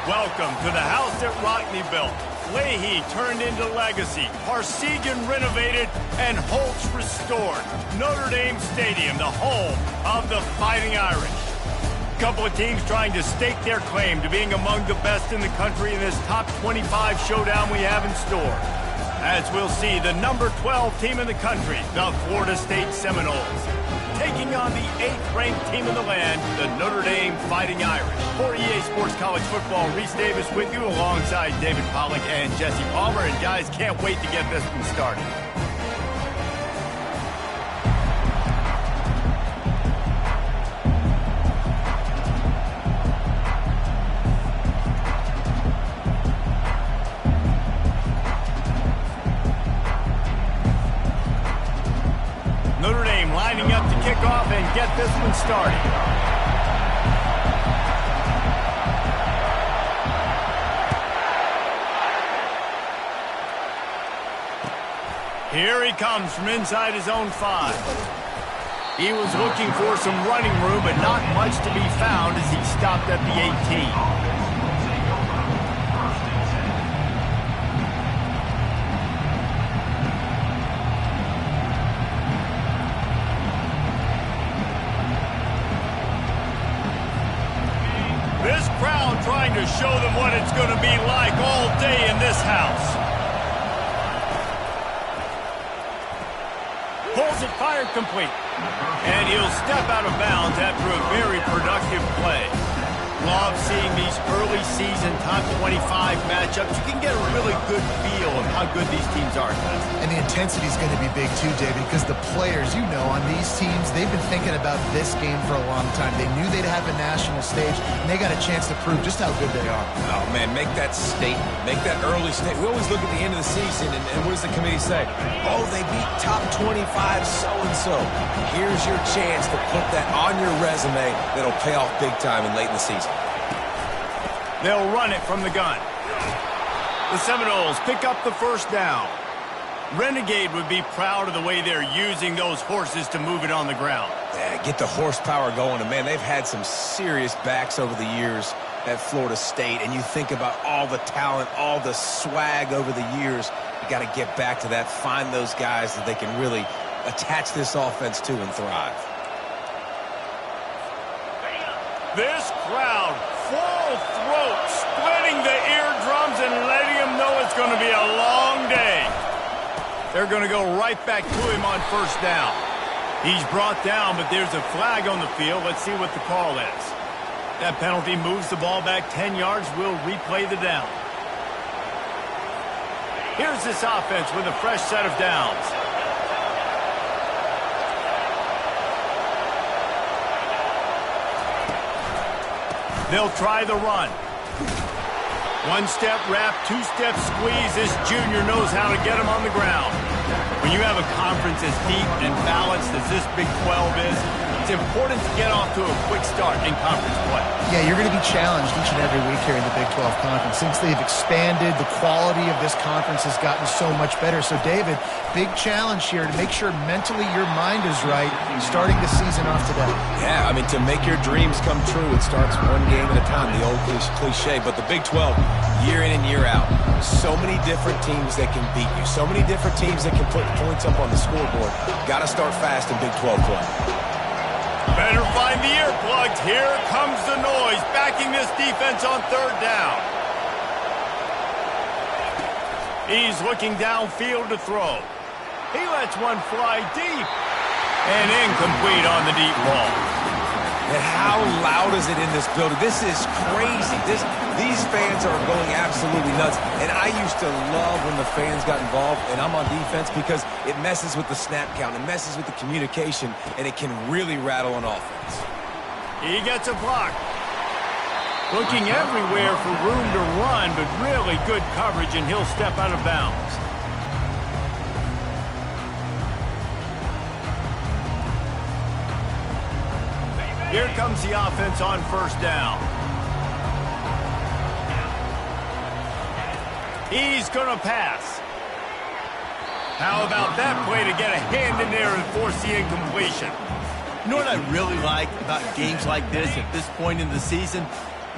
Welcome to the house that Rockne built. Leahy turned into legacy, Parsegian renovated, and Holtz restored. Notre Dame Stadium, the home of the Fighting Irish. A couple of teams trying to stake their claim to being among the best in the country in this top 25 showdown we have in store. As we'll see, the number 12 team in the country, the Florida State Seminoles, taking on the 8th-ranked team in the land, the Notre Dame Fighting Irish. For EA Sports College Football, Reese Davis with you alongside David Pollack and Jesse Palmer. And guys, can't wait to get this one started. Notre Dame lining up to kick off and get this one started. Here he comes from inside his own 5. He was looking for some running room, but not much to be found as he stopped at the 18. This crowd trying to show them what it's going to be like all day in this house. Pulls it, fired complete. And he'll step out of bounds after a very productive play. Love seeing these early season top 25 matchups. You can get a really good feel of how good these teams are, guys. And the intensity is going to be big too, David, because the players, you know, on these teams, they've been thinking about this game for a long time. They knew they'd have a national stage, and they got a chance to prove just how good they are. Oh, man, make that statement. Make that early statement. We always look at the end of the season, and what does the committee say? Oh, they beat top 25 so-and-so. Here's your chance to put that on your resume that'll pay off big time and late in the season. They'll run it from the gun. The Seminoles pick up the first down. Renegade would be proud of the way they're using those horses to move it on the ground. Yeah, get the horsepower going. And, man, they've had some serious backs over the years at Florida State. And you think about all the talent, all the swag over the years. You got to get back to that, find those guys that they can really attach this offense to and thrive. This crowd, full throat, splitting the eardrums and letting him know it's going to be a long day. They're going to go right back to him on first down. He's brought down, but there's a flag on the field. Let's see what the call is. That penalty moves the ball back 10 yards. We'll replay the down. Here's this offense with a fresh set of downs. They'll try the run. One-step wrap, two-step squeeze. This junior knows how to get him on the ground. When you have a conference as deep and balanced as this Big 12 is, it's important to get off to a quick start in conference play. Yeah, you're going to be challenged each and every week here in the Big 12 Conference. Since they've expanded, the quality of this conference has gotten so much better. So, David, big challenge here to make sure mentally your mind is right starting the season off today. Yeah, I mean, to make your dreams come true, it starts one game at a time, the old cliche. But the Big 12, year in and year out, so many different teams that can beat you, so many different teams that can put points up on the scoreboard. Got to start fast in Big 12 play. Better find the earplugs. Here comes the noise, backing this defense on third down. He's looking downfield to throw. He lets one fly deep. And incomplete on the deep ball. And how loud is it in this building? This is crazy. These fans are going absolutely nuts. And I used to love when the fans got involved, and I'm on defense, because it messes with the snap count, it messes with the communication, and it can really rattle an offense. He gets a block. Looking everywhere for room to run, but really good coverage, and he'll step out of bounds. Here comes the offense on first down. He's going to pass. How about that play to get a hand in there and force the incompletion? You know what I really like about games like this at this point in the season?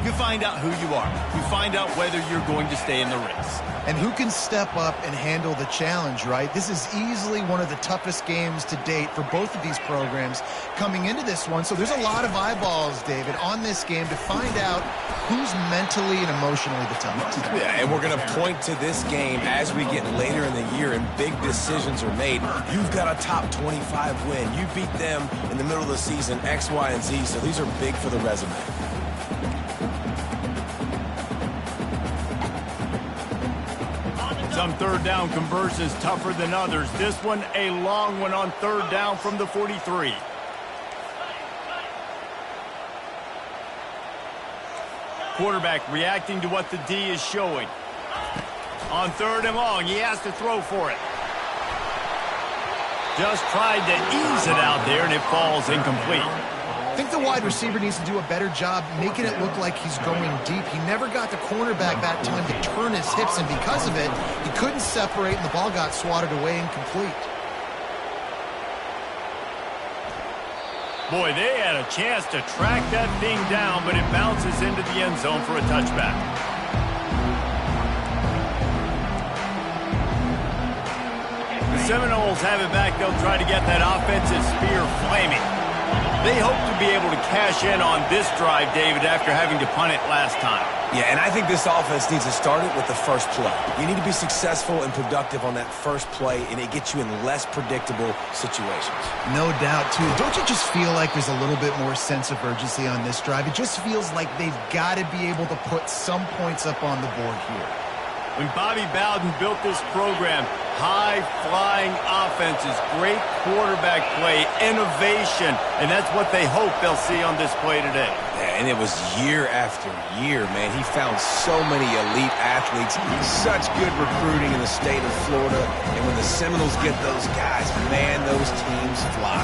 You find out who you are. You find out whether you're going to stay in the race. And who can step up and handle the challenge, right? This is easily one of the toughest games to date for both of these programs coming into this one. So there's a lot of eyeballs, David, on this game to find out who's mentally and emotionally the toughest. Yeah, and we're going to point to this game as we get later in the year and big decisions are made. You've got a top 25 win. You beat them in the middle of the season, X, Y, and Z. So these are big for the resume. Some third down conversions tougher than others. This one a long one on third down from the 43. Quarterback reacting to what the D is showing. On third and long, he has to throw for it. Just tried to ease it out there, and it falls incomplete. I think the wide receiver needs to do a better job making it look like he's going deep. He never got the cornerback that time to turn his hips, and because of it, he couldn't separate, and the ball got swatted away incomplete. Boy, they had a chance to track that thing down, but it bounces into the end zone for a touchback. The Seminoles have it back. They'll try to get that offensive spear flaming. They hope to be able to cash in on this drive, David, after having to punt it last time. Yeah, and I think this offense needs to start it with the first play. You need to be successful and productive on that first play, and it gets you in less predictable situations. No doubt, too. Don't you just feel like there's a little bit more sense of urgency on this drive? It just feels like they've got to be able to put some points up on the board here. When Bobby Bowden built this program, high-flying offenses, great quarterback play, innovation, and that's what they hope they'll see on display today. Yeah, and it was year after year, man. He found so many elite athletes, such good recruiting in the state of Florida, and when the Seminoles get those guys, man, those teams fly.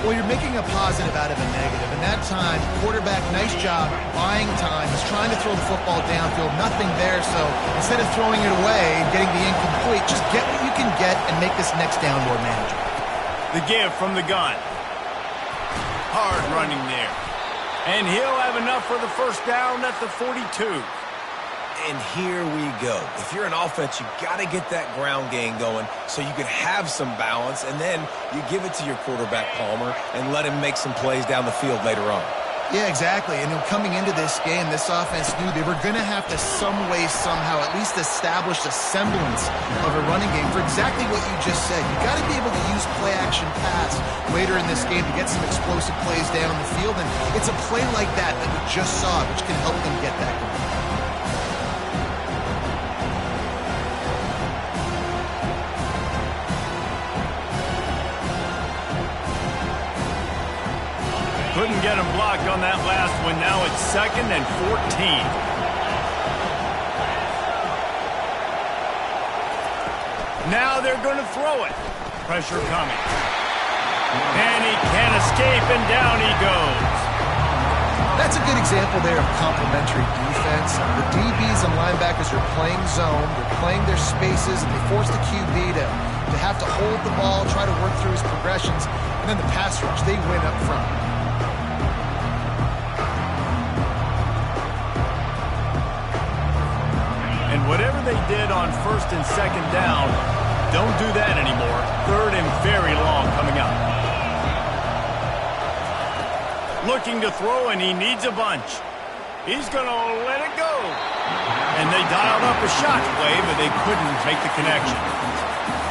Well, you're making a positive out of a negative. And that time, quarterback, nice job, buying time. He's trying to throw the football downfield, nothing there. So instead of throwing it away and getting the incomplete, just get what you can get and make this next down more manageable. The give from the gun. Hard running there. And he'll have enough for the first down at the 42. And here we go. If you're an offense, you got to get that ground game going so you can have some balance, and then you give it to your quarterback, Palmer, and let him make some plays down the field later on. Yeah, exactly. And coming into this game, this offense knew they were going to have to some way, somehow, at least establish a semblance of a running game for exactly what you just said. You got to be able to use play-action pass later in this game to get some explosive plays down the field, and it's a play like that that we just saw, which can help them get that going. Couldn't get him blocked on that last one. Now it's 2nd and 14. Now they're going to throw it. Pressure coming. And he can't escape, and down he goes. That's a good example there of complementary defense. The DBs and linebackers are playing zone, they're playing their spaces, and they force the QB to have to hold the ball, try to work through his progressions, and then the pass rush, they win up front. And whatever they did on first and second down, don't do that anymore. Third and very long coming up. Looking to throw, and he needs a bunch. He's going to let it go. And they dialed up a shot play, but they couldn't make the connection.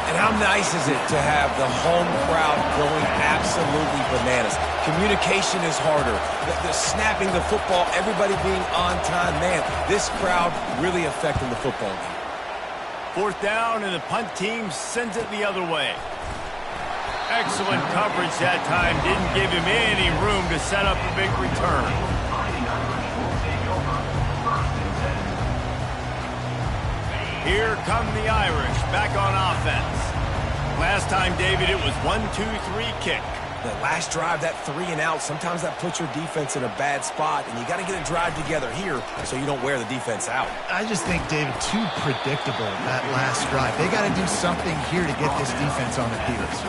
And how nice is it to have the home crowd going absolutely bananas? Communication is harder. The snapping the football, everybody being on time. Man, this crowd really affecting the football game. Fourth down, and the punt team sends it the other way. Excellent coverage that time. Didn't give him any room to set up a big return. Here come the Irish back on offense. Last time, David, it was 1-2-3 kick. The last drive, that 3 and out, sometimes that puts your defense in a bad spot, and you got to get a drive together here so you don't wear the defense out. I just think, David, too predictable, that last drive. They got to do something here to get this defense on their heels.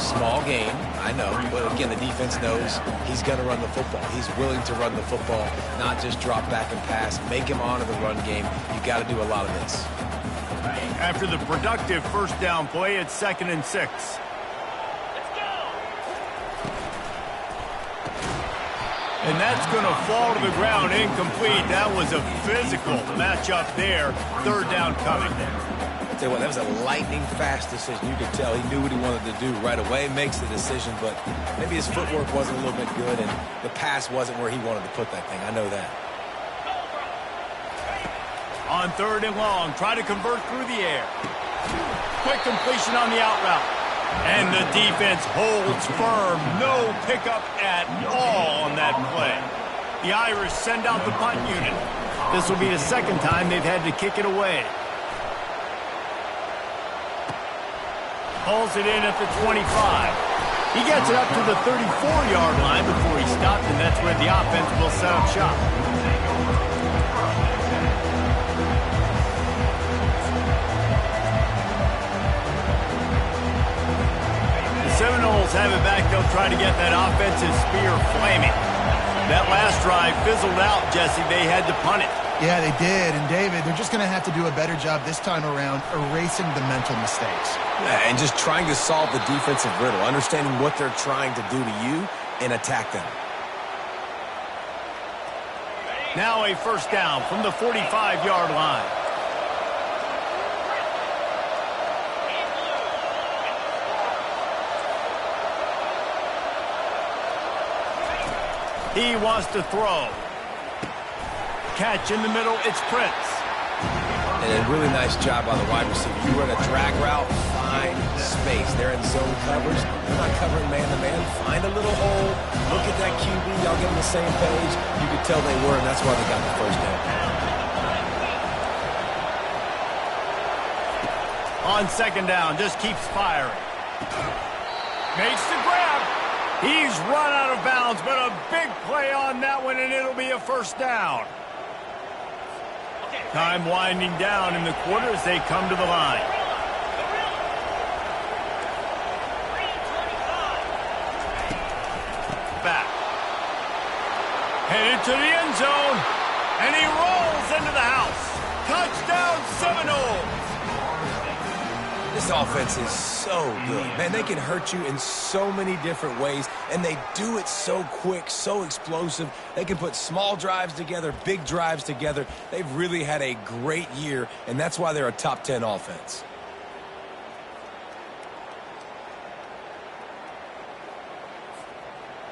Small game, I know, but again, the defense knows he's going to run the football. He's willing to run the football, not just drop back and pass, make him honor the run game. You got to do a lot of this. After the productive first down play, it's 2nd and 6. And that's going to fall to the ground incomplete. That was a physical matchup there. Third down coming. I'll tell you what, that was a lightning-fast decision. You could tell he knew what he wanted to do right away, makes the decision, but maybe his footwork wasn't a little bit good, and the pass wasn't where he wanted to put that thing. I know that. On 3rd and long, try to convert through the air. Quick completion on the out route. And the defense holds firm. No pickup at all on that play. The Irish send out the punt unit. This will be the second time they've had to kick it away. Pulls it in at the 25. He gets it up to the 34-yard line before he stopped, and that's where the offense will set up shop. Seminoles have it back. They'll try to get that offensive spear flaming. That last drive fizzled out, Jesse. They had to punt it. Yeah, they did. And, David, they're just going to have to do a better job this time around erasing the mental mistakes. Yeah, and just trying to solve the defensive riddle, understanding what they're trying to do to you and attack them. Now a first down from the 45-yard line. He wants to throw. Catch in the middle, it's Prince. And a really nice job by the wide receiver. You run a drag route, find space. They're in zone covers. They're not covering man-to-man. Find a little hole. Look at that QB. Y'all get on the same page. You could tell they were, and that's why they got the first down. On 2nd down, just keeps firing. Makes the grab. He's run out of bounds, but a big play on that one, and it'll be a first down. Time winding down in the quarter as they come to the line. Back. Headed to the end zone, and he rolls into the house. Touchdown, Seminoles. This offense is so good. Man, they can hurt you in so many different ways, and they do it so quick, so explosive. They can put small drives together, big drives together. They've really had a great year, and that's why they're a top 10 offense.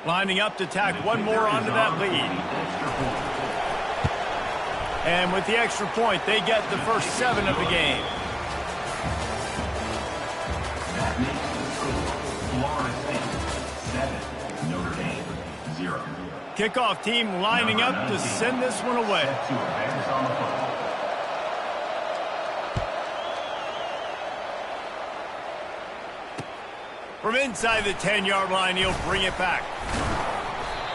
Lining up to tack one more onto that lead. And with the extra point, they get the first 7 of the game. Kickoff team lining up to send this one away. From inside the 10-yard line, he'll bring it back.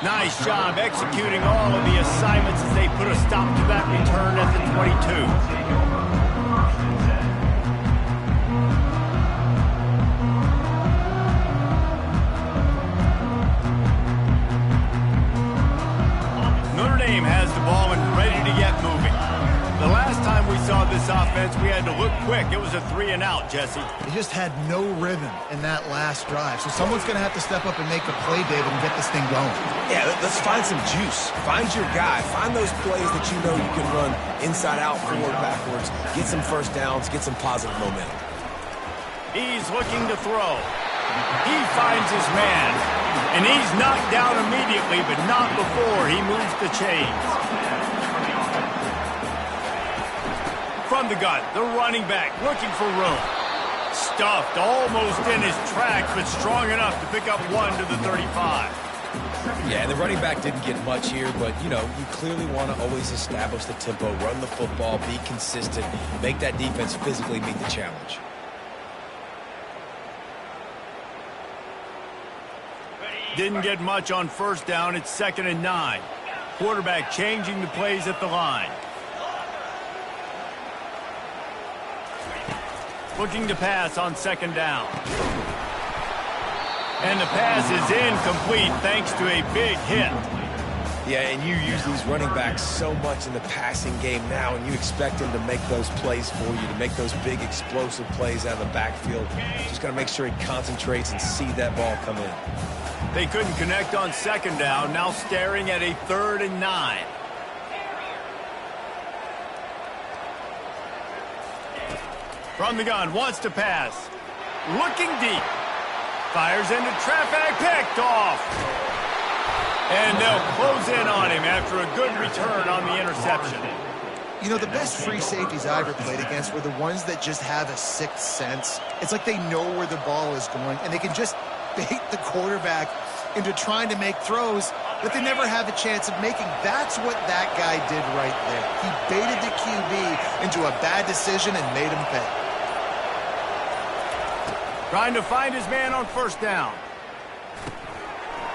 Nice job executing all of the assignments as they put a stop to that return at the 22. Has the ball and ready to get moving. The last time we saw this offense, we had to look quick. It was a 3-and-out, Jesse. They just had no rhythm in that last drive. So someone's going to have to step up and make a play, David, and get this thing going. Yeah, let's find some juice. Find your guy. Find those plays that you know you can run inside out, forward, backwards. Get some first downs. Get some positive momentum. He's looking to throw. He finds his man. And he's knocked down immediately, but not before he moves the chains. From the gun, the running back looking for room. Stuffed almost in his tracks, but strong enough to pick up one to the 35. Yeah, and the running back didn't get much here, but, you know, you clearly want to always establish the tempo, run the football, be consistent, make that defense physically meet the challenge. Didn't get much on first down. It's 2nd and 9. Quarterback changing the plays at the line. Looking to pass on 2nd down. And the pass is incomplete thanks to a big hit. Yeah, and you use these running backs so much in the passing game now, and you expect them to make those plays for you, to make those big explosive plays out of the backfield. Just got to make sure he concentrates and see that ball come in. They couldn't connect on 2nd down, now staring at a 3rd and 9. From the gun, wants to pass. Looking deep. Fires into traffic, picked off. And they'll close in on him after a good return on the interception. You know, the best free safeties I ever played against were the ones that just have a sixth sense. It's like they know where the ball is going, and they can just bait the quarterback into trying to make throws that they never have a chance of making. That's what that guy did right there. He baited the QB into a bad decision and made him pay. Trying to find his man on 1st down.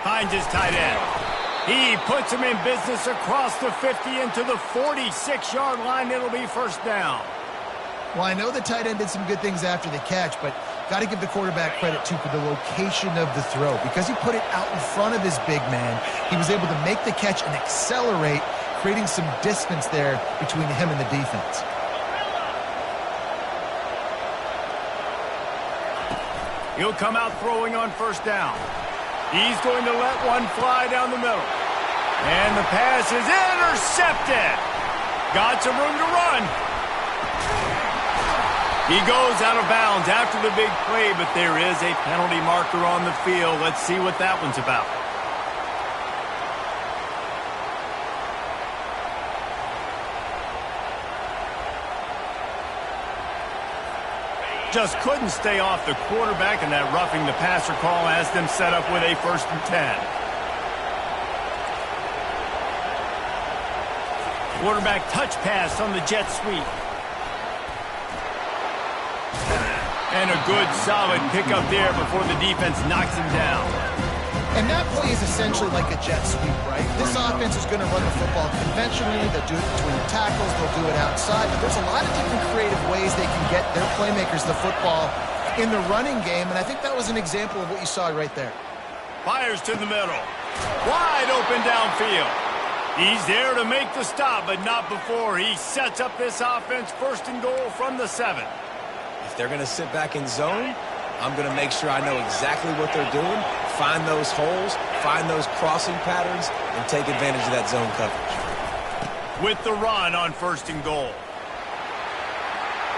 Finds his tight end. He puts him in business across the 50 into the 46-yard line. It'll be 1st down. Well, I know the tight end did some good things after the catch, but got to give the quarterback credit, too, for the location of the throw. Because he put it out in front of his big man, he was able to make the catch and accelerate, creating some distance there between him and the defense. He'll come out throwing on 1st down. He's going to let one fly down the middle. And the pass is intercepted. Got some room to run. He goes out of bounds after the big play, but there is a penalty marker on the field. Let's see what that one's about. Just couldn't stay off the quarterback, and that roughing the passer call has them set up with a 1st and 10. Quarterback touch pass on the jet sweep. And a good, solid pickup there before the defense knocks him down. And that play is essentially like a jet sweep, right? This offense is going to run the football conventionally. They'll do it between the tackles. They'll do it outside. But there's a lot of different creative ways they can get their playmakers the football in the running game. And I think that was an example of what you saw right there. Fires to the middle. Wide open downfield. He's there to make the stop, but not before he sets up this offense 1st and goal from the 7. If they're going to sit back in zone, I'm going to make sure I know exactly what they're doing, find those holes, find those crossing patterns, and take advantage of that zone coverage. With the run on 1st and goal.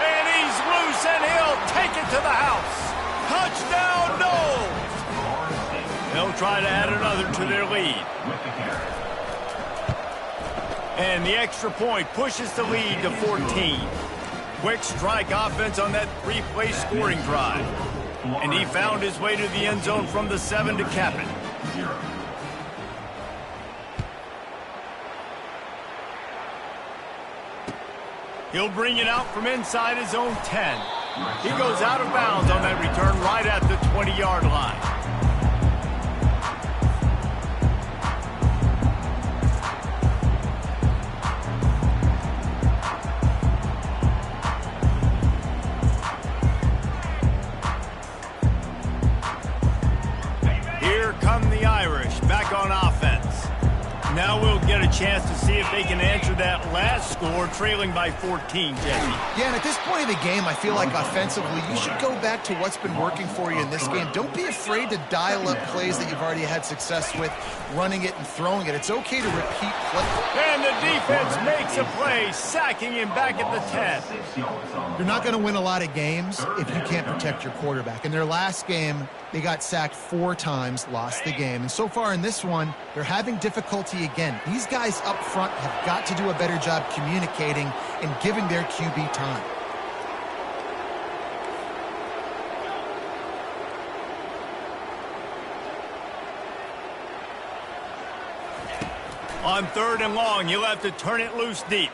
And he's loose, and he'll take it to the house. Touchdown, Knowles! They'll try to add another to their lead. And the extra point pushes the lead to 14. Quick strike offense on that 3-play scoring drive. And he found his way to the end zone from the 7 to cap it. He'll bring it out from inside his own 10. He goes out of bounds on that return right at the 20-yard line. Here come the Irish back on offense. Now we'll get a chance to see if they can answer that last score, trailing by 14, Jesse. Yeah, and at this point of the game, I feel like offensively, you should go back to what's been working for you in this game. Don't be afraid to dial up plays that you've already had success with, running it and throwing it. It's okay to repeat play. And the defense makes a play, sacking him back at the 10. You're not going to win a lot of games if you can't protect your quarterback. In their last game, they got sacked 4 times, lost the game. And so far in this one, they're having difficulty again. These guys up front have got to do a better job communicating and giving their QB time. On 3rd and long, you'll have to turn it loose deep.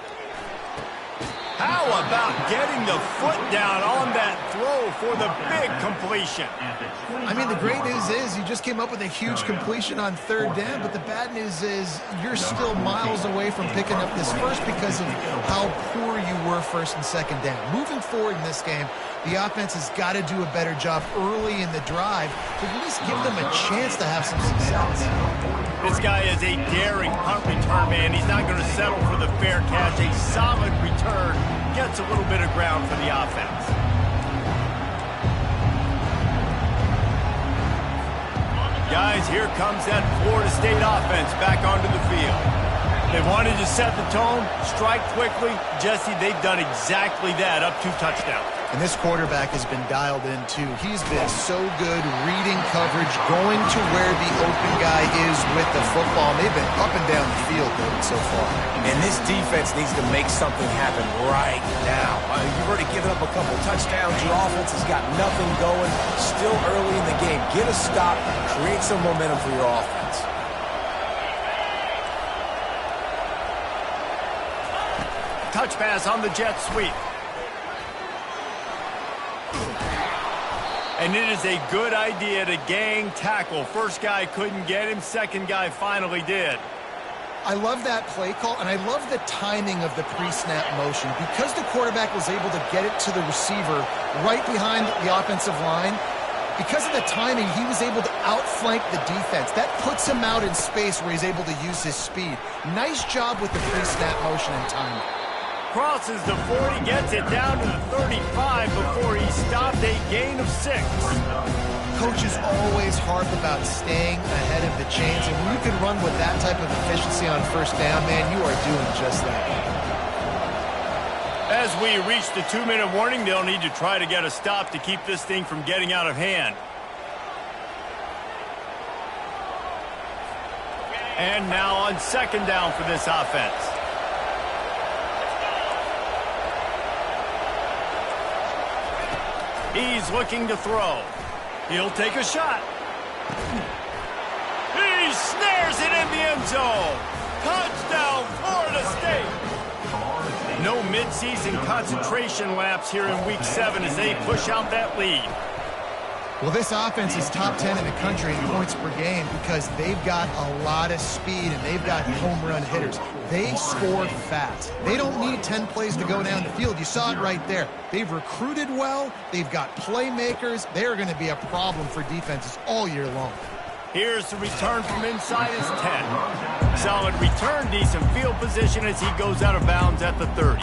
How about getting the foot down on that throw for the big completion? I mean, the great news is you just came up with a huge completion on 3rd down, but the bad news is you're still miles away from picking up this first because of how poor you were 1st and 2nd down. Moving forward in this game, the offense has got to do a better job early in the drive to at least give them a chance to have some success. This guy is a daring punt return man. He's not going to settle for the fair catch. A solid return gets a little bit of ground for the offense. Guys, here comes that Florida State offense back onto the field. They wanted to set the tone, strike quickly. Jesse, they've done exactly that, up 2 touchdowns. And this quarterback has been dialed in, too. He's been so good reading coverage, going to where the open guy is with the football. They've been up and down the field so far. And this defense needs to make something happen right now. You've already given up a couple touchdowns. Your offense has got nothing going. Still early in the game. Get a stop. Create some momentum for your offense. Touch pass on the jet sweep. And it is a good idea to gang tackle. First guy couldn't get him. Second guy finally did. I love that play call, and I love the timing of the pre-snap motion. Because the quarterback was able to get it to the receiver right behind the offensive line, because of the timing, he was able to outflank the defense. That puts him out in space where he's able to use his speed. Nice job with the pre-snap motion and timing. Crosses the 40, gets it down to the 35 before he stopped, a gain of 6. Coaches always harp about staying ahead of the chains, and when you can run with that type of efficiency on 1st down, man, you are doing just that. As we reach the 2-minute warning, they'll need to try to get a stop to keep this thing from getting out of hand. And now on 2nd down for this offense. He's looking to throw. He'll take a shot. He snares it in the end zone. Touchdown, Florida State. No midseason concentration laps here in Week 7 as they push out that lead. Well, this offense is top 10 in the country in points per game because they've got a lot of speed and they've got home run hitters. They score fast. They don't need 10 plays to go down the field. You saw it right there. They've recruited well. They've got playmakers. They're going to be a problem for defenses all year long. Here's the return from inside his 10. Solid return, decent field position as he goes out of bounds at the 30.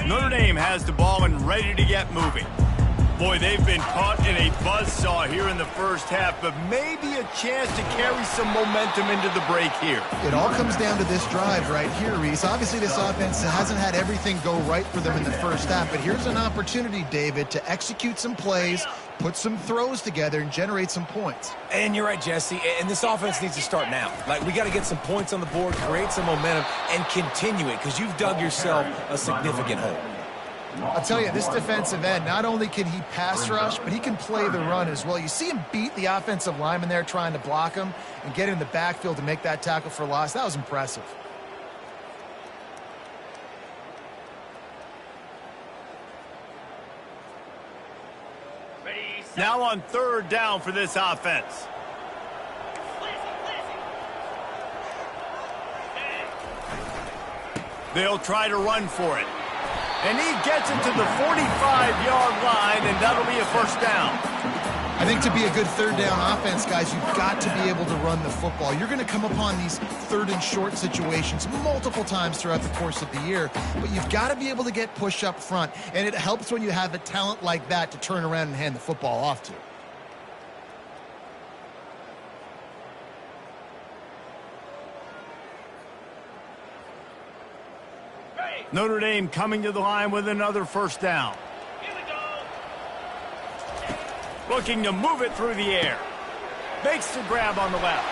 Notre Dame has the ball and ready to get moving. Boy, they've been caught in a buzzsaw here in the first half, but maybe a chance to carry some momentum into the break here. It all comes down to this drive right here, Reese. Obviously, this offense hasn't had everything go right for them in the first half, but here's an opportunity, David, to execute some plays, put some throws together, and generate some points. And you're right, Jesse, and this offense needs to start now. Like, we got to get some points on the board, create some momentum, and continue it, because you've dug yourself a significant hole. I'll tell you, this defensive end, not only can he pass rush, but he can play the run as well. You see him beat the offensive lineman there trying to block him and get in the backfield to make that tackle for loss. That was impressive. Now on third down for this offense. They'll try to run for it. And he gets it to the 45-yard line, and that'll be a first down. I think to be a good third down offense, guys, you've got to be able to run the football. You're going to come upon these third and short situations multiple times throughout the course of the year, but you've got to be able to get push up front, and it helps when you have a talent like that to turn around and hand the football off to. Notre Dame coming to the line with another first down. Here we go. Looking to move it through the air. Makes the grab on the left.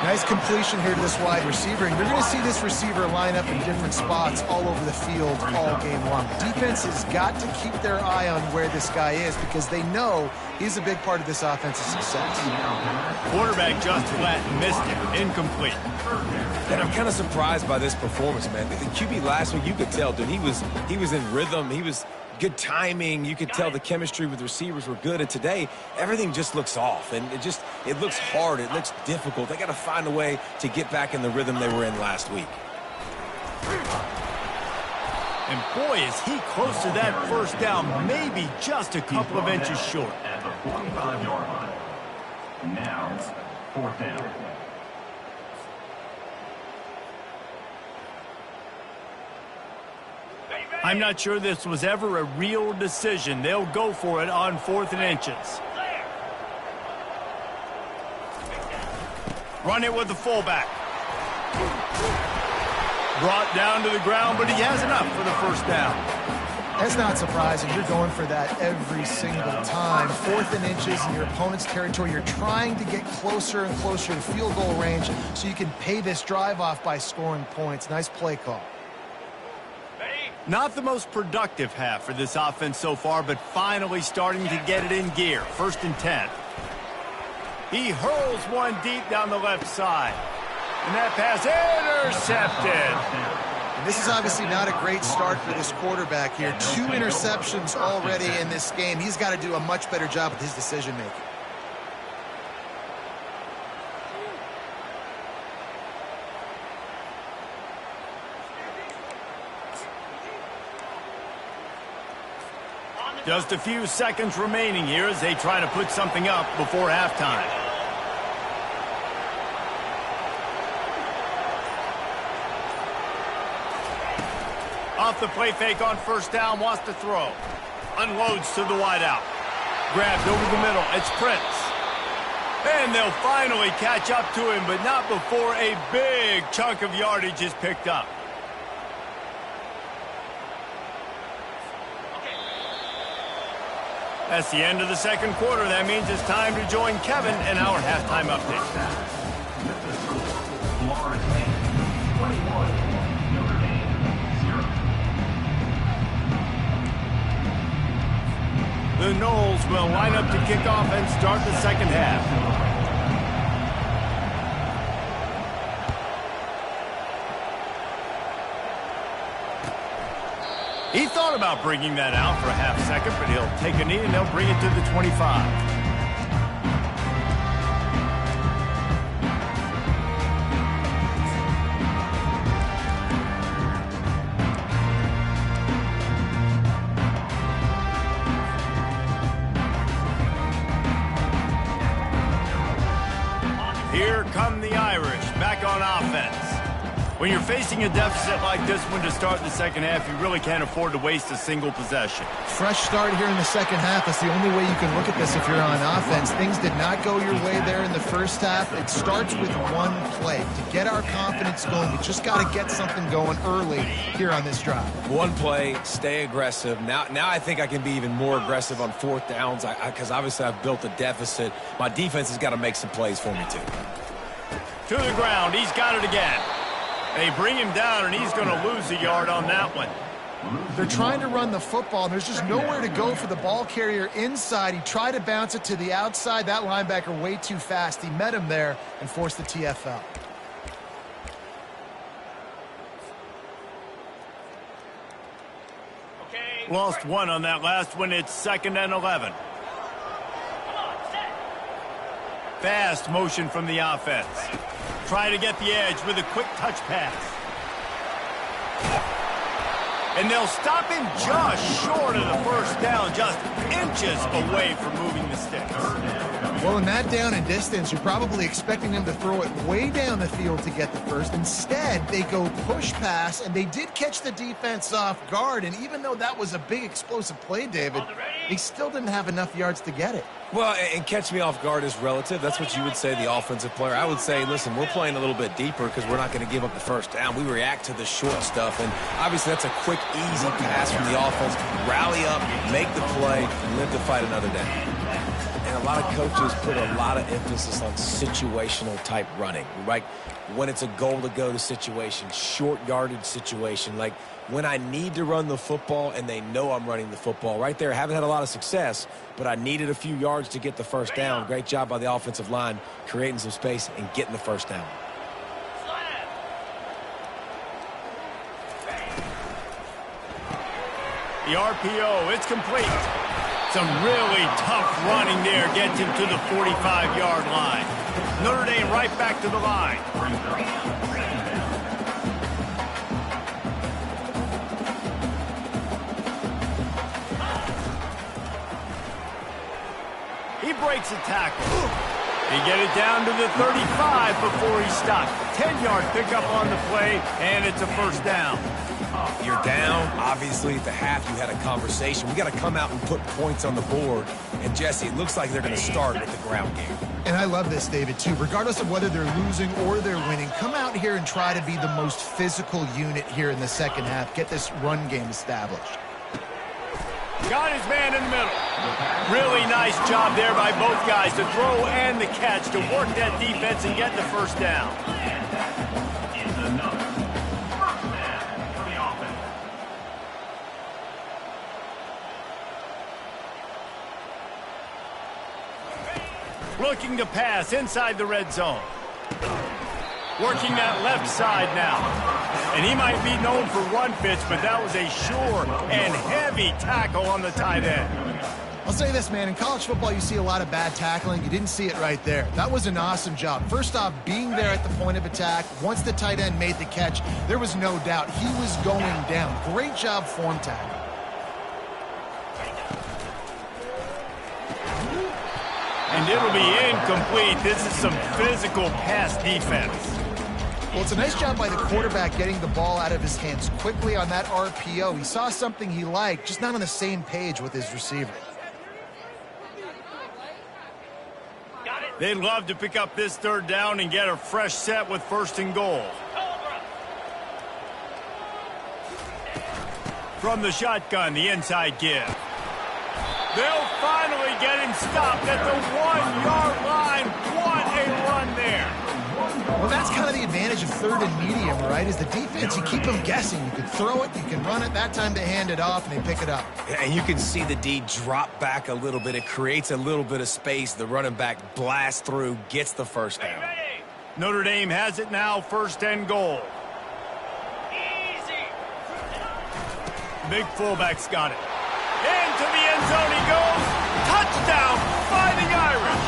Nice completion here to this wide receiver, and you're going to see this receiver line up in different spots all over the field all game long. Defense has got to keep their eye on where this guy is because they know he's a big part of this offensive success. Quarterback just flat missed it. Incomplete. And I'm kind of surprised by this performance, man. The QB last week, you could tell, dude, he was in rhythm. He was good timing. You could tell the chemistry with receivers were good. And today, everything just looks off. And it looks hard. It looks difficult. They got to find a way to get back in the rhythm they were in last week. And boy, is he close to that first down, maybe just a couple of inches short. At the 45-yard line. Now it's fourth down. I'm not sure this was ever a real decision. They'll go for it on 4th and inches. Run it with the fullback. Brought down to the ground, but he has enough for the first down. That's not surprising. You're going for that every single time. 4th and inches in your opponent's territory. You're trying to get closer and closer to field goal range so you can pay this drive off by scoring points. Nice play call. Not the most productive half for this offense so far, but finally starting to get it in gear. 1st and 10. He hurls one deep down the left side. And that pass intercepted. And this is obviously not a great start for this quarterback here. 2 interceptions already in this game. He's got to do a much better job with his decision-making. Just a few seconds remaining here as they try to put something up before halftime. Off the play fake on first down, wants to throw. Unloads to the wideout. Grabbed over the middle. It's Prince. And they'll finally catch up to him, but not before a big chunk of yardage is picked up. That's the end of the second quarter. That means it's time to join Kevin in our halftime update. The Noles will line up to kick off and start the second half. He thought about bringing that out for a half second, but he'll take a knee and they'll bring it to the 25. Here come the Irish back on offense. When you're facing a deficit like this one to start the second half, you really can't afford to waste a single possession. Fresh start here in the second half. That's the only way you can look at this if you're on offense. Things did not go your way there in the first half. It starts with one play. To get our confidence going, we just got to get something going early here on this drive. One play, stay aggressive. Now I think I can be even more aggressive on fourth downs because obviously I've built a deficit. My defense has got to make some plays for me too. To the ground. He's got it again. They bring him down, and he's going to lose a yard on that one. They're trying to run the football, and there's just nowhere to go for the ball carrier inside. He tried to bounce it to the outside. That linebacker way too fast. He met him there and forced the TFL. Lost one on that last one. It's 2nd and 11. Fast motion from the offense. Try to get the edge with a quick touch pass. And they'll stop him just short of the first down, just inches away from moving the sticks. Well, in that down and distance, you're probably expecting them to throw it way down the field to get the first. Instead, they go push pass, and they did catch the defense off guard. And even though that was a big explosive play, David, they still didn't have enough yards to get it. Well, and catch me off guard is relative. That's what you would say, the offensive player. I would say, listen, we're playing a little bit deeper because we're not going to give up the first down. We react to the short stuff, and obviously that's a quick, easy pass from the offense. Rally up, make the play, live to fight another day. And a lot of coaches put a lot of emphasis on situational type running, right? When it's a goal to go to situation, short yardage situation, like when I need to run the football and they know I'm running the football. Right there, haven't had a lot of success, but I needed a few yards to get the first down. Great job by the offensive line creating some space and getting the first down. The RPO, it's complete. Some really tough running there gets him to the 45-yard line. Notre Dame right back to the line. He breaks a tackle. He get it down to the 35 before he stopped. 10-yard pickup on the play, and it's a first down. You're down. Obviously, at the half, you had a conversation. We got to come out and put points on the board. And, Jesse, it looks like they're going to start with the ground game. And I love this, David, too. Regardless of whether they're losing or they're winning, come out here and try to be the most physical unit here in the second half. Get this run game established. Got his man in the middle. Really nice job there by both guys to throw and the catch to work that defense and get the first down. Looking to pass inside the red zone. Working that left side now. And he might be known for run fits, but that was a sure and heavy tackle on the tight end. I'll say this, man. In college football, you see a lot of bad tackling. You didn't see it right there. That was an awesome job. First off, being there at the point of attack. Once the tight end made the catch, there was no doubt he was going down. Great job form tackle. And it'll be incomplete. This is some physical pass defense. Well, it's a nice job by the quarterback getting the ball out of his hands quickly on that RPO. He saw something he liked, just not on the same page with his receiver. They'd love to pick up this third down and get a fresh set with 1st and goal. From the shotgun, the inside give. They'll finally get him stopped at the 1-yard line. What a run there. Well, that's kind of the advantage of 3rd and medium, right? Is the defense, you keep them guessing. You can throw it, you can run it. That time they hand it off, and they pick it up. And you can see the D drop back a little bit. It creates a little bit of space. The running back blasts through, gets the first down. Notre Dame has it now, 1st and goal. Big fullback's got it. Into the end zone he goes. Touchdown, Fighting Irish.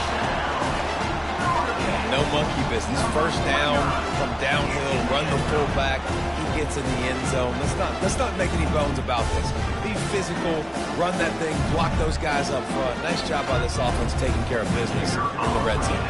No monkey business. First down from downhill, run the fullback. He gets in the end zone. Let's not make any bones about this. Be physical, run that thing, block those guys up front. Nice job by this offense taking care of business in the red zone.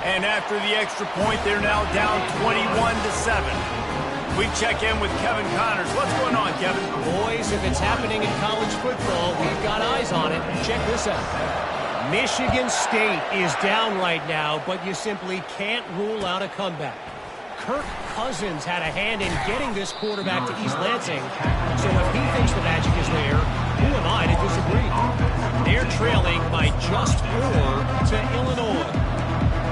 And after the extra point, they're now down 21-7. We check in with Kevin Connors. What's going on, Kevin? Boys, if it's happening in college football, we've got eyes on it. Check this out. Michigan State is down right now, but you simply can't rule out a comeback. Kirk Cousins had a hand in getting this quarterback to East Lansing, so if he thinks the magic is there, who am I to disagree? They're trailing by just 4 to Illinois.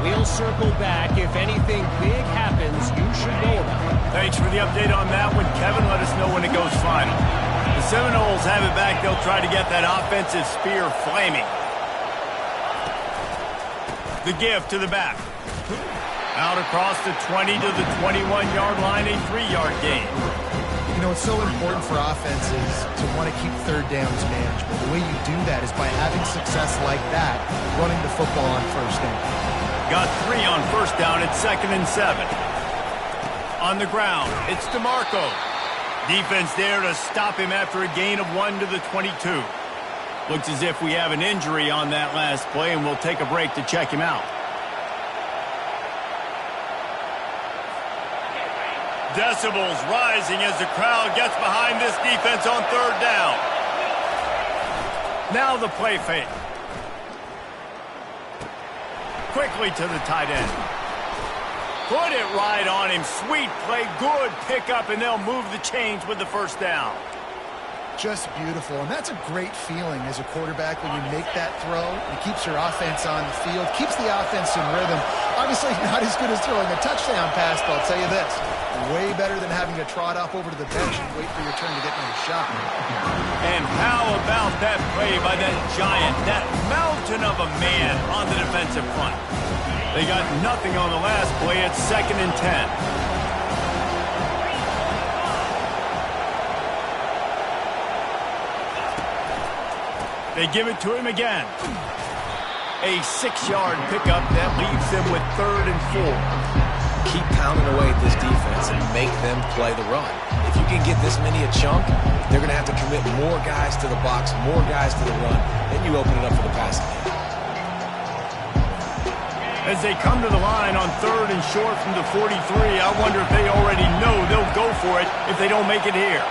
We'll circle back. If anything big happens, you should know about it. Thanks for the update on that one, Kevin. Let us know when it goes final. The Seminoles have it back. They'll try to get that offensive spear flaming. The give to the back. Out across the 20 to the 21-yard line, a 3-yard gain. You know, it's so important for offenses to want to keep third downs manageable. The way you do that is by having success like that, running the football on first down. Got 3 on first down at 2nd and 7. On the ground, it's DeMarco. Defense there to stop him after a gain of 1 to the 22. Looks as if we have an injury on that last play, and we'll take a break to check him out. Decibels rising as the crowd gets behind this defense on 3rd down. Now the play fake. Quickly to the tight end. Put it right on him. Sweet play. Good pickup, and they'll move the chains with the first down. Just beautiful, and that's a great feeling as a quarterback when you make that throw. It keeps your offense on the field, keeps the offense in rhythm. Obviously not as good as throwing a touchdown pass, but I'll tell you this, way better than having to trot off over to the bench and wait for your turn to get another shot. And how about that play by that giant, that mountain of a man on the defensive front? They got nothing on the last play. It's 2nd and 10. They give it to him again. A 6-yard pickup that leaves them with 3rd and 4. Keep pounding away at this defense and make them play the run. If you can get this many a chunk, they're going to have to commit more guys to the box, more guys to the run, then you open it up for the passing game. As they come to the line on 3rd and short from the 43, I wonder if they already know they'll go for it if they don't make it here.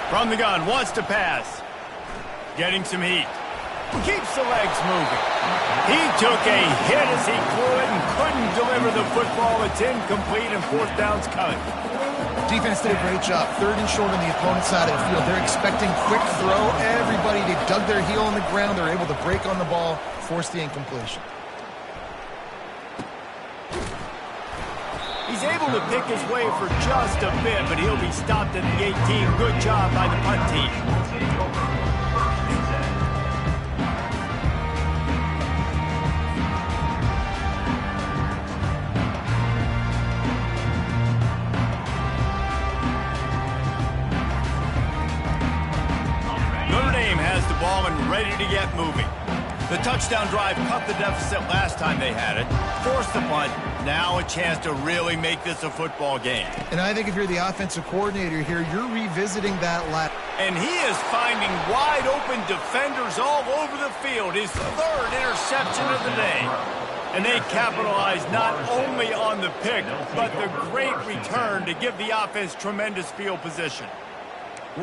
From the gun, wants to pass. Getting some heat. Keeps the legs moving. He took a hit as he could and couldn't deliver the football. It's incomplete and 4th down's coming. Defense did a great job. 3rd and short on the opponent's side of the field. They're expecting quick throw. Everybody, they dug their heel on the ground. They're able to break on the ball, force the incompletion. He's able to pick his way for just a bit, but he'll be stopped at the 18. Good job by the punt team. Notre Dame has the ball and ready to get moving. The touchdown drive cut the deficit last time they had it, forced the punt. Now a chance to really make this a football game. And I think if you're the offensive coordinator here, you're revisiting that lat. And he is finding wide open defenders all over the field. His 3rd interception of the day. And they capitalize not only on the pick, but the great return to give the offense tremendous field position.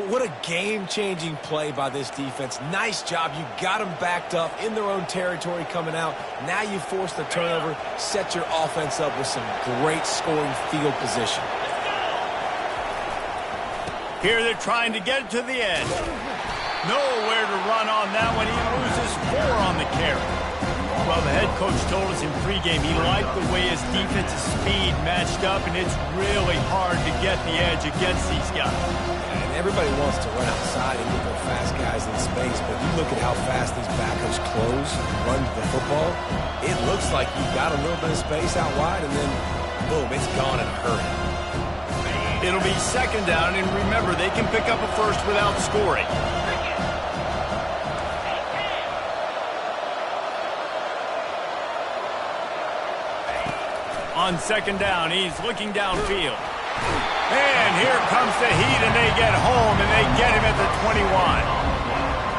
What a game-changing play by this defense. Nice job. You got them backed up in their own territory coming out. Now you force the turnover, set your offense up with some great scoring field position. Here they're trying to get it to the edge. Nowhere to run on that one. He loses 4 on the carry. Well, the head coach told us in pregame he liked the way his defensive speed matched up, and it's really hard to get the edge against these guys. Everybody wants to run outside and get their fast guys in space, but you look at how fast these backers close and run the football, it looks like you've got a little bit of space out wide, and then, boom, it's gone in a hurry. It'll be 2nd down, and remember, they can pick up a first without scoring. On 2nd down, he's looking downfield. And here comes the heat, and they get home, and they get him at the 21.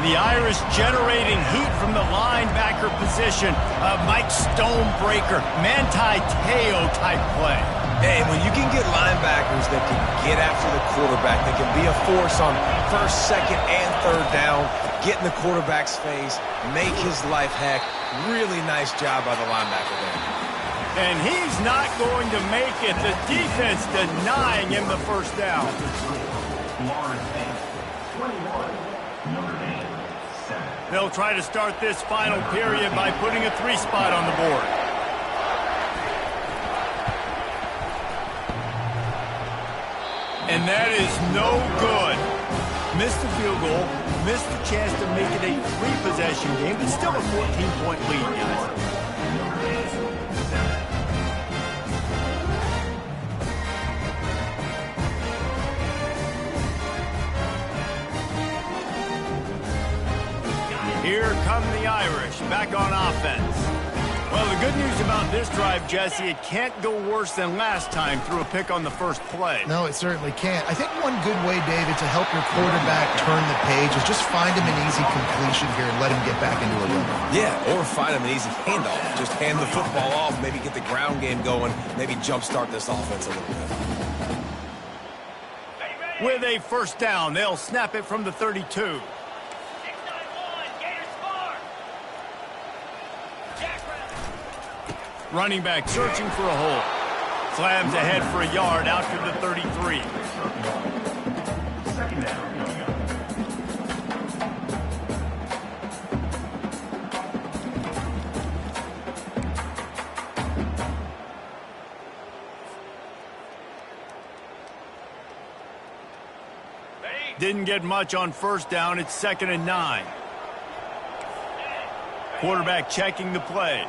The Irish generating heat from the linebacker position. Mike Stonebreaker, Manti-Teo type play. Hey, when you can get linebackers that can get after the quarterback, that can be a force on first, second, and third down, get in the quarterback's face, make his life heck. Really nice job by the linebacker there. And he's not going to make it. The defense denying him the first down. They'll try to start this final period by putting a 3-spot on the board. And that is no good. Missed the field goal, missed the chance to make it a 3-possession game, but still a 14-point lead, guys. Here come the Irish, back on offense. Well, the good news about this drive, Jesse, it can't go worse than last time through a pick on the first play. No, it certainly can't. I think one good way, David, to help your quarterback turn the page is just find him an easy completion here and let him get back into a rhythm. Yeah, or find him an easy handoff. Just hand the football off, maybe get the ground game going, maybe jumpstart this offense a little bit. With a first down, they'll snap it from the 32. Running back searching for a hole. Slams ahead for a yard out to the 33. Second down. Didn't get much on first down. It's 2nd and 9. Quarterback checking the play.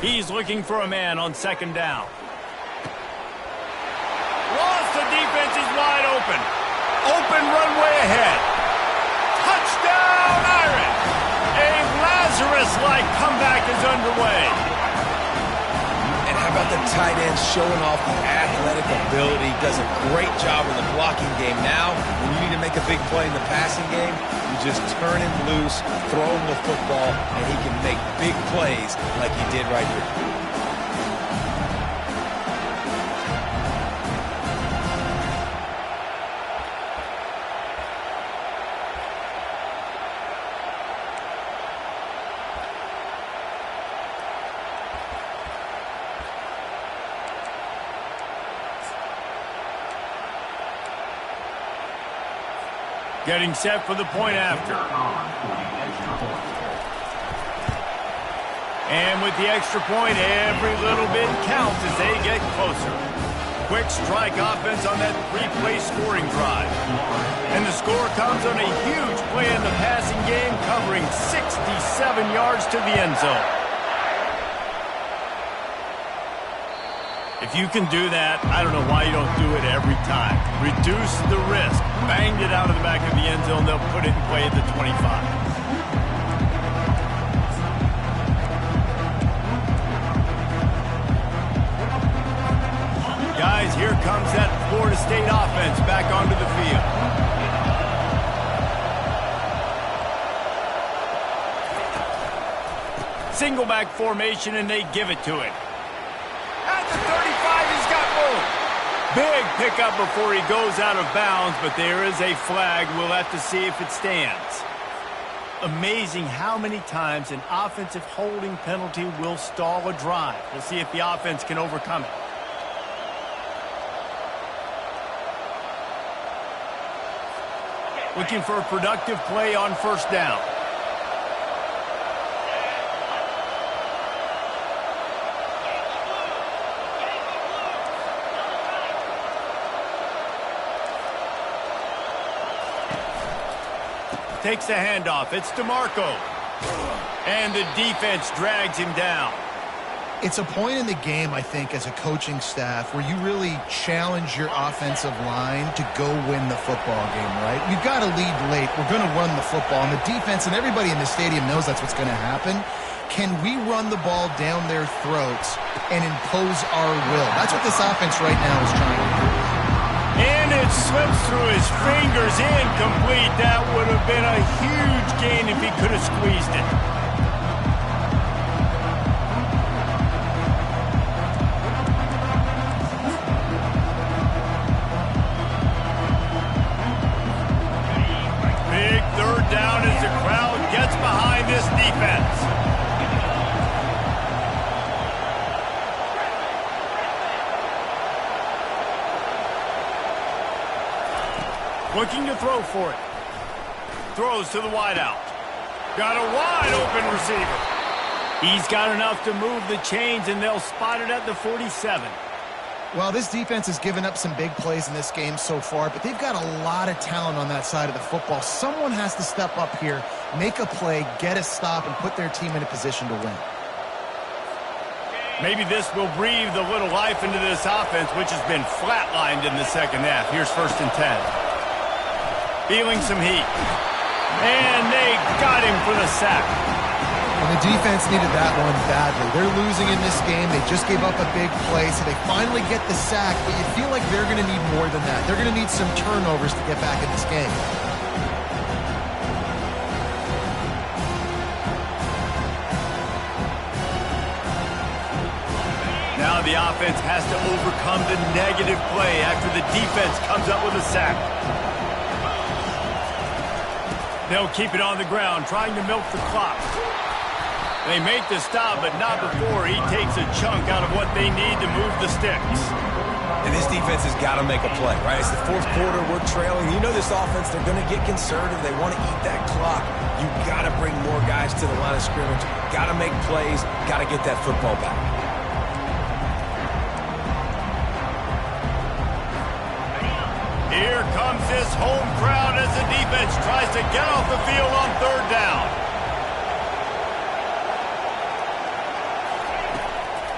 He's looking for a man on 2nd down. Lost, the defense is wide open. Open runway ahead. Touchdown, Irish! A Lazarus-like comeback is underway. And how about the tight end showing off the athletic ability? Does a great job in the blocking game. Now, when you need to make a big play in the passing game, you just turn him loose, throw him the football, and he can make big plays like he did right here. Getting set for the point after. And with the extra point, every little bit counts as they get closer. Quick strike offense on that 3-play scoring drive. And the score comes on a huge play in the passing game, covering 67 yards to the end zone. If you can do that, I don't know why you don't do it every time. Reduce the risk. Banged it out of the back of the end zone. They'll put it in play at the 25. Guys, here comes that Florida State offense back onto the field. Single back formation, and they give it to him. At the 35, he's got room. Big pickup before he goes out of bounds, but there is a flag. We'll have to see if it stands. Amazing how many times an offensive holding penalty will stall a drive. We'll see if the offense can overcome it. Looking for a productive play on first down. Takes the handoff. It's DeMarco. And the defense drags him down. It's a point in the game, I think, as a coaching staff where you really challenge your offensive line to go win the football game, right? We've got to lead late. We're going to run the football. And the defense and everybody in the stadium knows that's what's going to happen. Can we run the ball down their throats and impose our will? That's what this offense right now is trying to do. And it slips through his fingers, incomplete. That would have been a huge gain if he could have squeezed it. Big third down as the crowd gets behind this defense. Looking to throw for it. Throws to the wideout. Got a wide open receiver. He's got enough to move the chains, and they'll spot it at the 47. Well, this defense has given up some big plays in this game so far, but they've got a lot of talent on that side of the football. Someone has to step up here, make a play, get a stop, and put their team in a position to win. Maybe this will breathe a little life into this offense, which has been flatlined in the second half. Here's 1st and 10. Feeling some heat. And they got him for the sack. And the defense needed that one badly. They're losing in this game. They just gave up a big play, so they finally get the sack, but you feel like they're going to need more than that. They're going to need some turnovers to get back in this game. Now the offense has to overcome the negative play after the defense comes up with a sack. They'll keep it on the ground, trying to milk the clock. They make the stop, but not before he takes a chunk out of what they need to move the sticks. And this defense has got to make a play, right? It's the 4th quarter. We're trailing. You know this offense, they're going to get conservative. They want to eat that clock. You got to bring more guys to the line of scrimmage. Got to make plays. Got to get that football back. Here comes this home crowd as the defense tries to get off the field on 3rd down.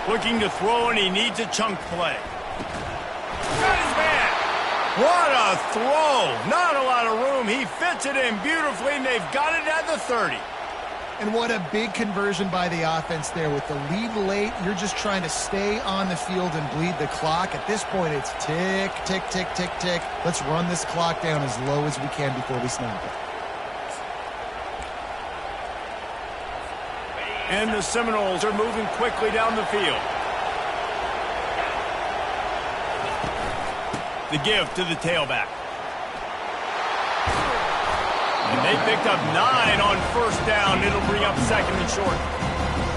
Looking to throw, and he needs a chunk play. Got his man. What a throw. Not a lot of room. He fits it in beautifully, and they've got it at the 30. And what a big conversion by the offense there. With the lead late, you're just trying to stay on the field and bleed the clock. At this point, it's tick, tick, tick, tick, tick. Let's run this clock down as low as we can before we snap it. And the Seminoles are moving quickly down the field. The give to the tailback. And they picked up 9 on 1st down. It'll bring up 2nd and short.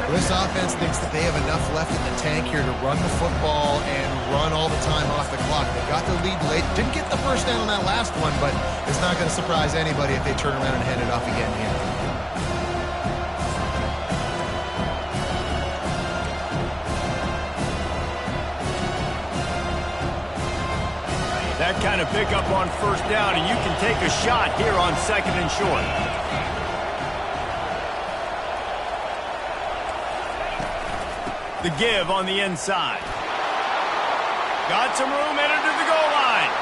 This offense thinks that they have enough left in the tank here to run the football and run all the time off the clock. They got the lead late. Didn't get the 1st down on that last one, but it's not going to surprise anybody if they turn around and hand it off again here. That kind of pickup on 1st down, and you can take a shot here on 2nd and short. The give on the inside. Got some room, headed to the goal line.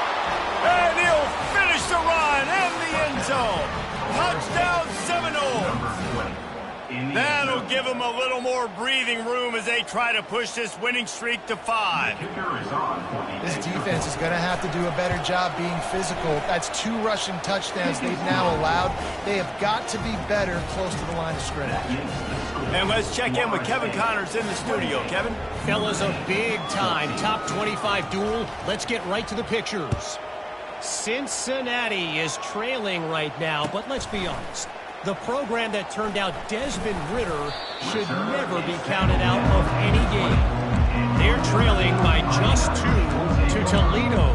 And he'll finish the run in the end zone. Touchdown Seminoles. That'll give them a little more breathing room as they try to push this winning streak to 5. This defense is going to have to do a better job being physical. That's 2 rushing touchdowns they've now allowed. They have got to be better close to the line of scrimmage. And let's check in with Kevin Connors in the studio. Kevin? Fellas, a big-time top 25 duel. Let's get right to the pictures. Cincinnati is trailing right now, but let's be honest. The program that turned out Desmond Ridder should never be counted out of any game. They're trailing by just 2 to Toledo.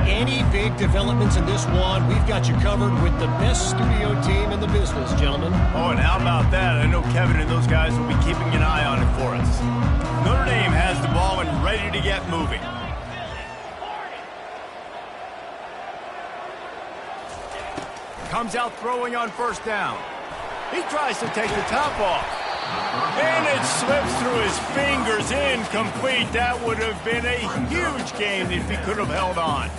Any big developments in this one, we've got you covered with the best studio team in the business, gentlemen. Oh, and how about that? I know Kevin and those guys will be keeping an eye on it for us. Notre Dame has the ball and ready to get moving. Comes out throwing on 1st down. He tries to take the top off. And it slips through his fingers, incomplete. That would have been a huge gain if he could have held on.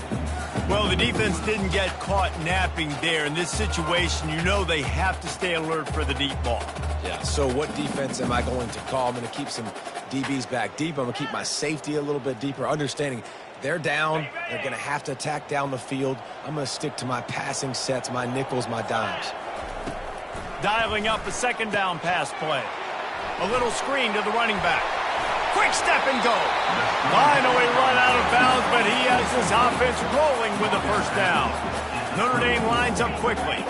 Well, the defense didn't get caught napping there. In this situation, you know they have to stay alert for the deep ball. Yeah, so what defense am I going to call? I'm going to keep some DBs back deep. I'm going to keep my safety a little bit deeper, understanding they're down. They're going to have to attack down the field. I'm going to stick to my passing sets, my nickels, my dimes. Dialing up a second down pass play. A little screen to the running back. Quick step and go. Finally run out of bounds, but he has his offense rolling with a first down. Notre Dame lines up quickly.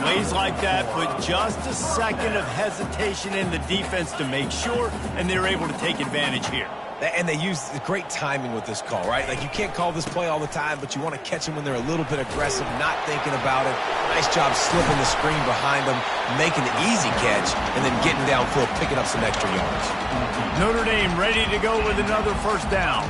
Plays like that, but just a second of hesitation in the defense to make sure, and they're able to take advantage here. And they use great timing with this call, right? Like, you can't call this play all the time, but you want to catch them when they're a little bit aggressive, not thinking about it. Nice job slipping the screen behind them, making the easy catch, and then getting downfield, picking up some extra yards. Notre Dame ready to go with another first down.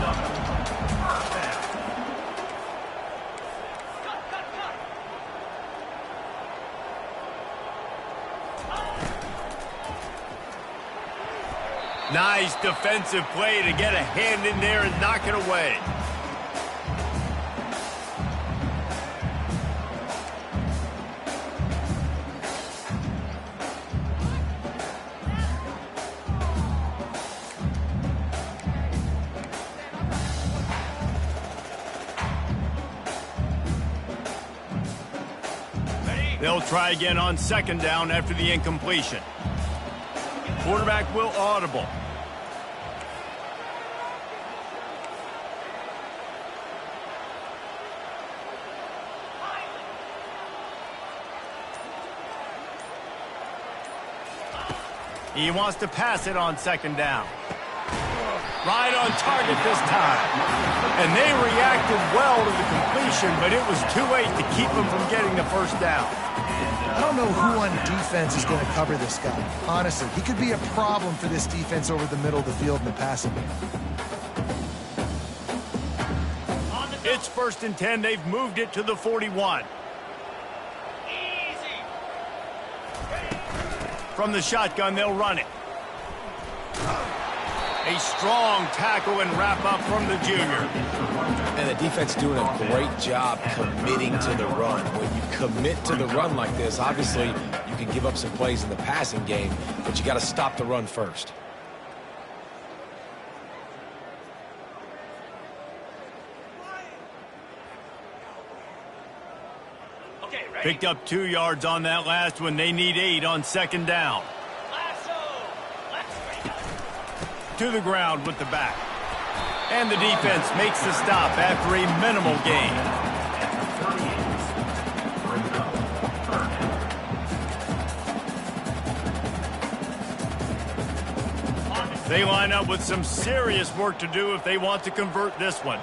Nice defensive play to get a hand in there and knock it away. They'll try again on second down after the incompletion. Quarterback will audible. He wants to pass it on second down. Right on target this time. And they reacted well to the completion, but it was too late to keep them from getting the first down. I don't know who on defense is going to cover this guy. Honestly, he could be a problem for this defense over the middle of the field in the passing game. It's 1st and 10. They've moved it to the 41. From the shotgun, they'll run it. A strong tackle and wrap up from the junior. And the defense doing a great job committing to the run. When you commit to the run like this, obviously you can give up some plays in the passing game, but you got to stop the run first. Picked up 2 yards on that last one. They need 8 on second down. To the ground with the back. And the defense makes the stop after a minimal gain. They line up with some serious work to do if they want to convert this one.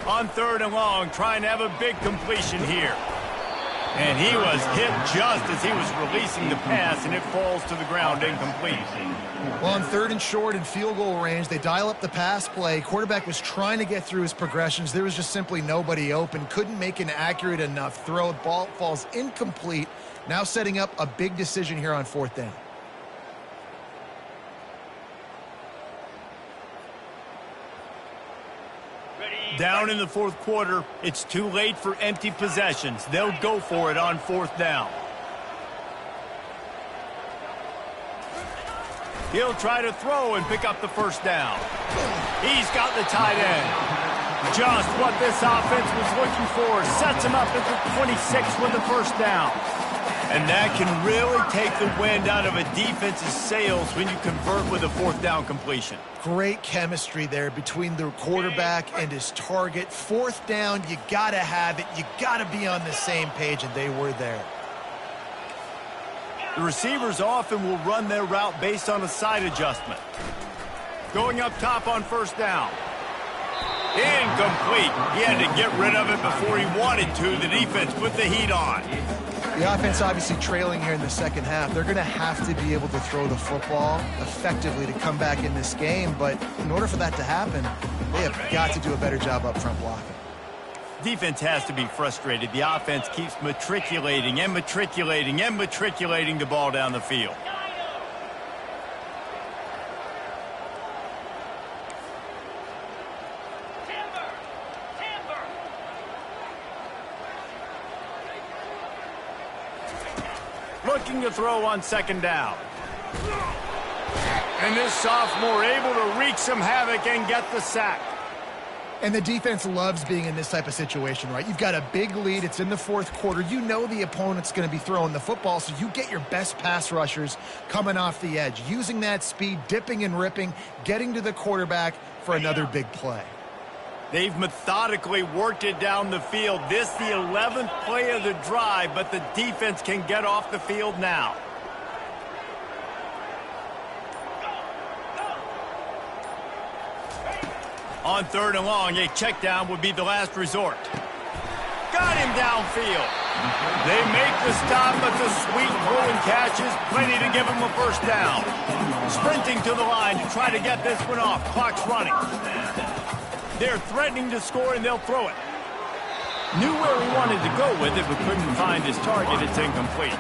On 3rd and long, trying to have a big completion here. And he was hit just as he was releasing the pass, and it falls to the ground incomplete. Well, on 3rd and short and field goal range, they dial up the pass play. Quarterback was trying to get through his progressions. There was just simply nobody open. Couldn't make an accurate enough throw. Ball falls incomplete. Now setting up a big decision here on 4th down. Down in the 4th quarter, it's too late for empty possessions. They'll go for it on 4th down. He'll try to throw and pick up the first down. He's got the tight end. Just what this offense was looking for. Sets him up at the 26 with the first down. And that can really take the wind out of a defense's sails when you convert with a 4th down completion. Great chemistry there between the quarterback and his target. 4th down, you got to have it. You got to be on the same page, and they were there. The receivers often will run their route based on a side adjustment. Going up top on 1st down. Incomplete. He had to get rid of it before he wanted to. The defense put the heat on. The offense obviously trailing here in the second half. They're going to have to be able to throw the football effectively to come back in this game, but in order for that to happen, they have got to do a better job up front blocking. Defense has to be frustrated. The offense keeps matriculating and matriculating and matriculating the ball down the field. Looking to throw on second down. And this sophomore able to wreak some havoc and get the sack. And the defense loves being in this type of situation, right? You've got a big lead. It's in the fourth quarter. You know the opponent's going to be throwing the football, so you get your best pass rushers coming off the edge, using that speed, dipping and ripping, getting to the quarterback for another big play. They've methodically worked it down the field. This the 11th play of the drive, but the defense can get off the field now. On third and long, a check down would be the last resort. Got him downfield. They make the stop, but the sweet throwing catch is plenty to give him a first down. Sprinting to the line to try to get this one off. Clock's running. They're threatening to score, and they'll throw it. Knew where he wanted to go with it, but couldn't find his target. It's incomplete.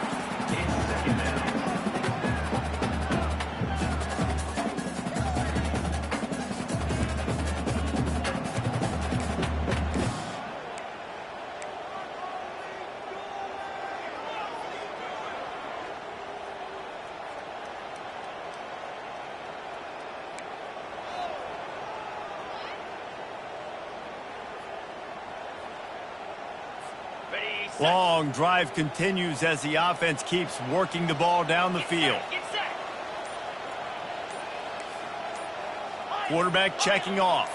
Long drive continues as the offense keeps working the ball down the field. Quarterback checking off.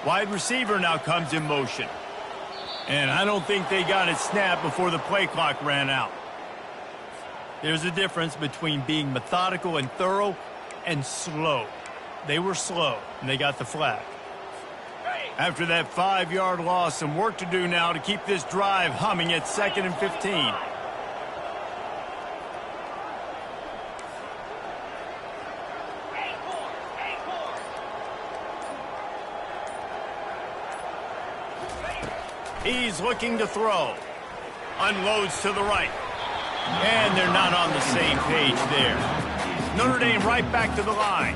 Wide receiver now comes in motion. And I don't think they got it snapped before the play clock ran out. There's a difference between being methodical and thorough and slow. They were slow, and they got the flag. After that 5-yard loss, some work to do now to keep this drive humming at 2nd and 15. He's looking to throw. Unloads to the right. And they're not on the same page there. Notre Dame right back to the line.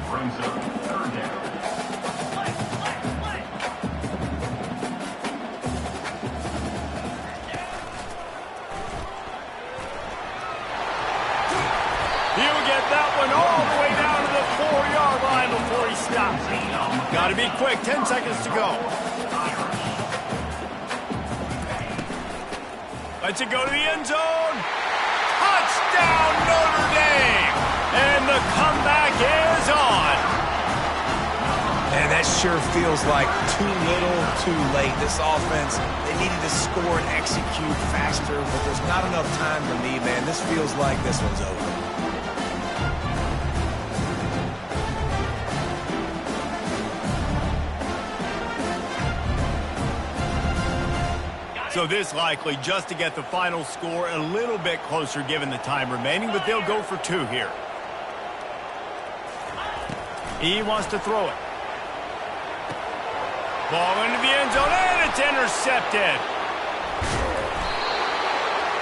All the way down to the 4-yard line before he stops. Got to be quick. 10 seconds to go. Lets it go to the end zone. Touchdown, Notre Dame. And the comeback is on. And that sure feels like too little, too late. This offense, they needed to score and execute faster, but there's not enough time for me, man. This feels like this one's over. So this likely just to get the final score a little bit closer given the time remaining, but they'll go for 2 here. He wants to throw it. Ball into the end zone, and it's intercepted.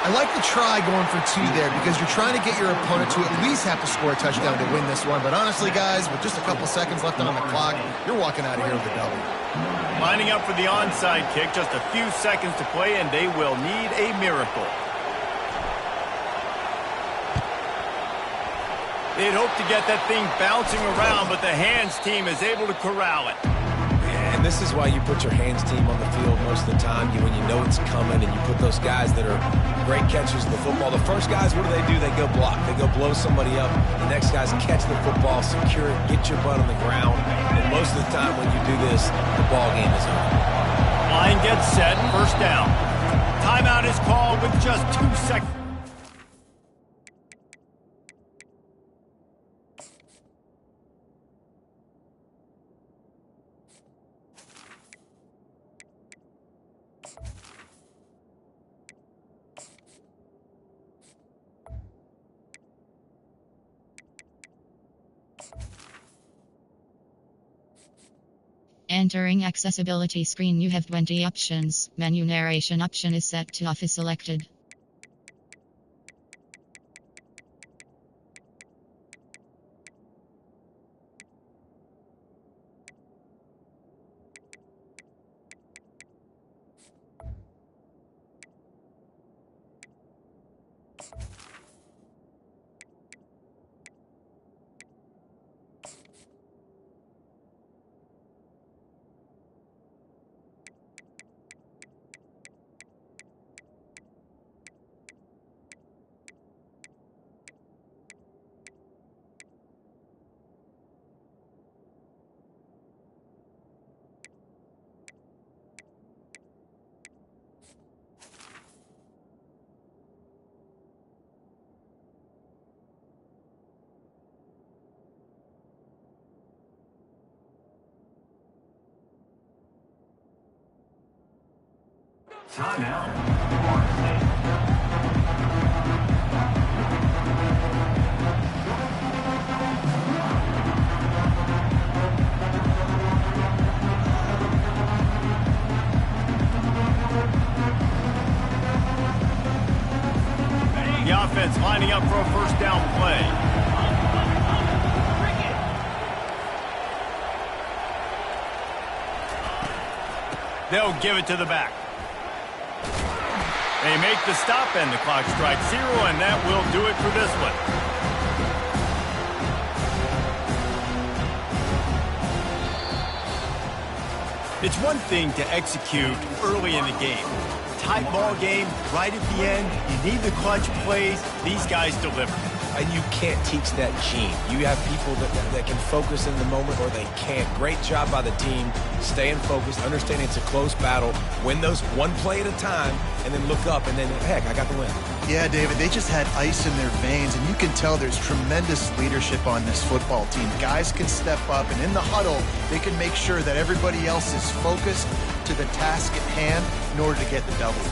I like the try going for 2 there because you're trying to get your opponent to at least have to score a touchdown to win this one. But honestly, guys, with just a couple seconds left on the clock, you're walking out of here with a W. Lining up for the onside kick, just a few seconds to play, and they will need a miracle. They'd hope to get that thing bouncing around, but the hands team is able to corral it. And this is why you put your hands team on the field most of the time, when you know it's coming, and you put those guys that are great catchers of the football. The first guys, what do? They go block. They go blow somebody up. The next guys catch the football, secure it, get your butt on the ground. And most of the time when you do this, the ball game is over. Line gets set, first down. Timeout is called with just 2 seconds. entering accessibility screen, you have 20 options. Menu narration option is set to off is selected. Timeout, Florida State. The offense lining up for a first down play. They'll give it to the back. They make the stop, and the clock strikes 0, and that will do it for this one. It's one thing to execute early in the game. Tight ball game, right at the end, you need the clutch plays. These guys deliver. And you can't teach that gene. You have people that can focus in the moment or they can't. Great job by the team, staying focused, understanding it's a close battle, win those one play at a time, and then look up, and then, heck, I got the win. Yeah, David, they just had ice in their veins, and you can tell there's tremendous leadership on this football team. Guys can step up, and in the huddle, they can make sure that everybody else is focused to the task at hand in order to get the W.